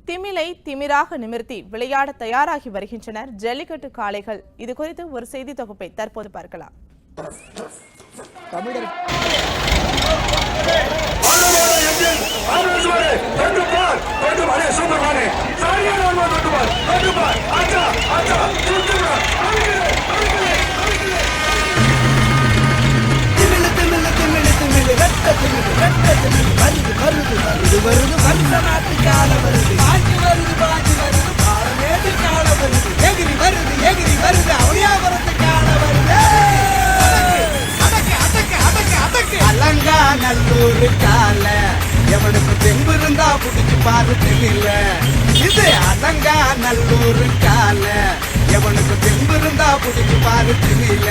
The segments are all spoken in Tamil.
திமிலை திமிராக நிமிர்த்தி விளையாட தயாராகி வருகின்றனர் ஜல்லிக்கட்டு காளைகள். இது குறித்து ஒரு செய்தி தொகுப்பை தற்போது பார்க்கலாம். நல்லூர் கால எவனுக்கு தெம்பு இருந்தா புடிச்சு பாரு தெரியல. இது அலங்கா நல்லூர் கால எவனுக்கு தெம்பு இருந்தா புடிச்சு பாரு தெரியல.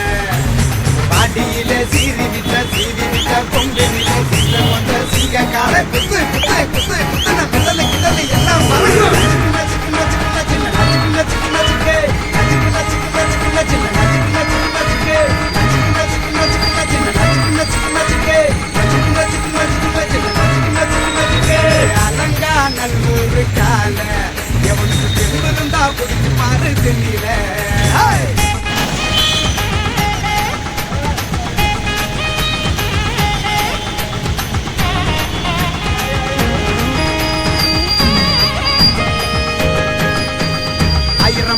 பாடியில சீரி விட்ட கொம்பினில சீர வந்த சிங்க கால குத்து குத்து குத்து குத்துன கிடல கிடல எல்லாம் மறக்கும். நல்லூர் கால எவனுக்கு தெம்பு இருந்தா புடிச்சு பாரு தெரியல.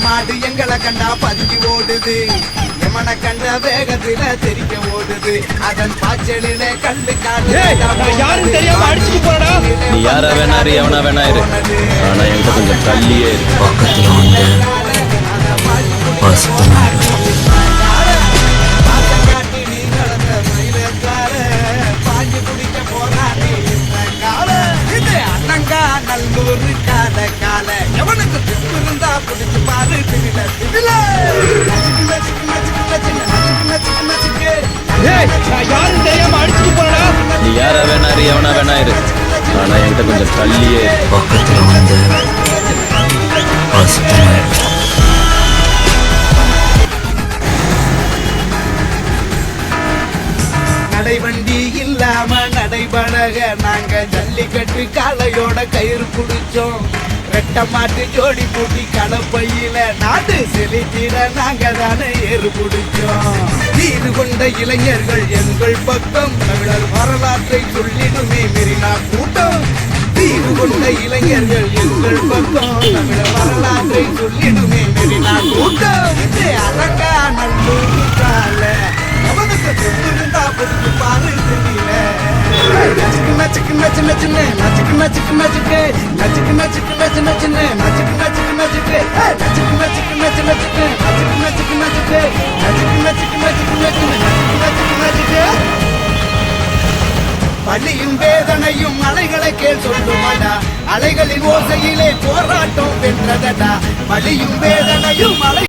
மாடு எங்களை கண்டா பதுங்கி ஓடுது, எமனை கண்ட வேகத்தில தெரிக்க ஓடுது. அதன் பாய்ச்சலில கண்டு காடு யாரும் தெரியாம அடிச்சுட்டு போறடா. நீ யாரா வேணாரு எவனா வேணாரு, ஆனா என்கிட்ட கொஞ்சம் தள்ளியே பக்கத்துல வந்து காட்டி நீ கடந்த மயிலக்கார பாஞ்சு குடிக்க போராடி கால. இது அண்ணங்கா நல்லூர் கால கால எவனுக்கு தெம்பு இருந்தா புடிச்சு பாரு திவில திவில. யாரும் தெரியாம அடிச்சுட்டு போறடா. நீ யாரா வேணாரு எவனா வேணாரு, ஆனா என்கிட்ட கொஞ்சம் தள்ளியே பக்கத்துல வந்து நடைவண்டி இல்லாம நடைபழக நாங்க ஜல்லிக்கட்டு காளையோட கயிறு குடிச்சோம். ரெட்ட மாட்டு ஜோடி பூட்டி கடப்பையில நாடு செலுத்திட நாங்க தானே ஏறு பிடிச்சோம். வீடு கொண்ட இளைஞர்கள் எங்கள் பக்கம் தமிழர் வரலாற்றை சொல்லிடுமே மெரினா கூட்டம். வீடு கொண்ட இளைஞர்கள் எங்கள் பக்கம் தமிழர் வரலாற்றை சொல்லிடுமே மெரினா கூட்டம். இது அலங்கா நல்லூர் கால அவனுக்கு தெம்பு இருந்தா புடிச்சு பாரு தெரியல. நச்சுக்கு நச்சுக்கு நச்சு நச்சுன்னு நச்சுக்கு நச்சுக்கு நச்சுக்கு நச்சுக்கு நச்சுக்கு நச்சு நச்சுன்னு நச்சுக்கு நச்சுக்கு நச்சுக்கு நச்சுக்கு நச்சுக்கு நச்சு நச்சுக்கு நச்சுக்கு நச்சுக்கு நச்சுக்கு நச்சுக்கு நச்சுக்கு நச்சுக்கு நச்சுன்னு நச்சுக்கு நச்சுக்கு நச்சுக்கு. வலியும் வேதனையும் அலைகளை கேள் சொல்லுமாடா, அலைகளின் ஓசையிலே போராட்டம் வென்றதடா. வலியும் வேதனையும் அலை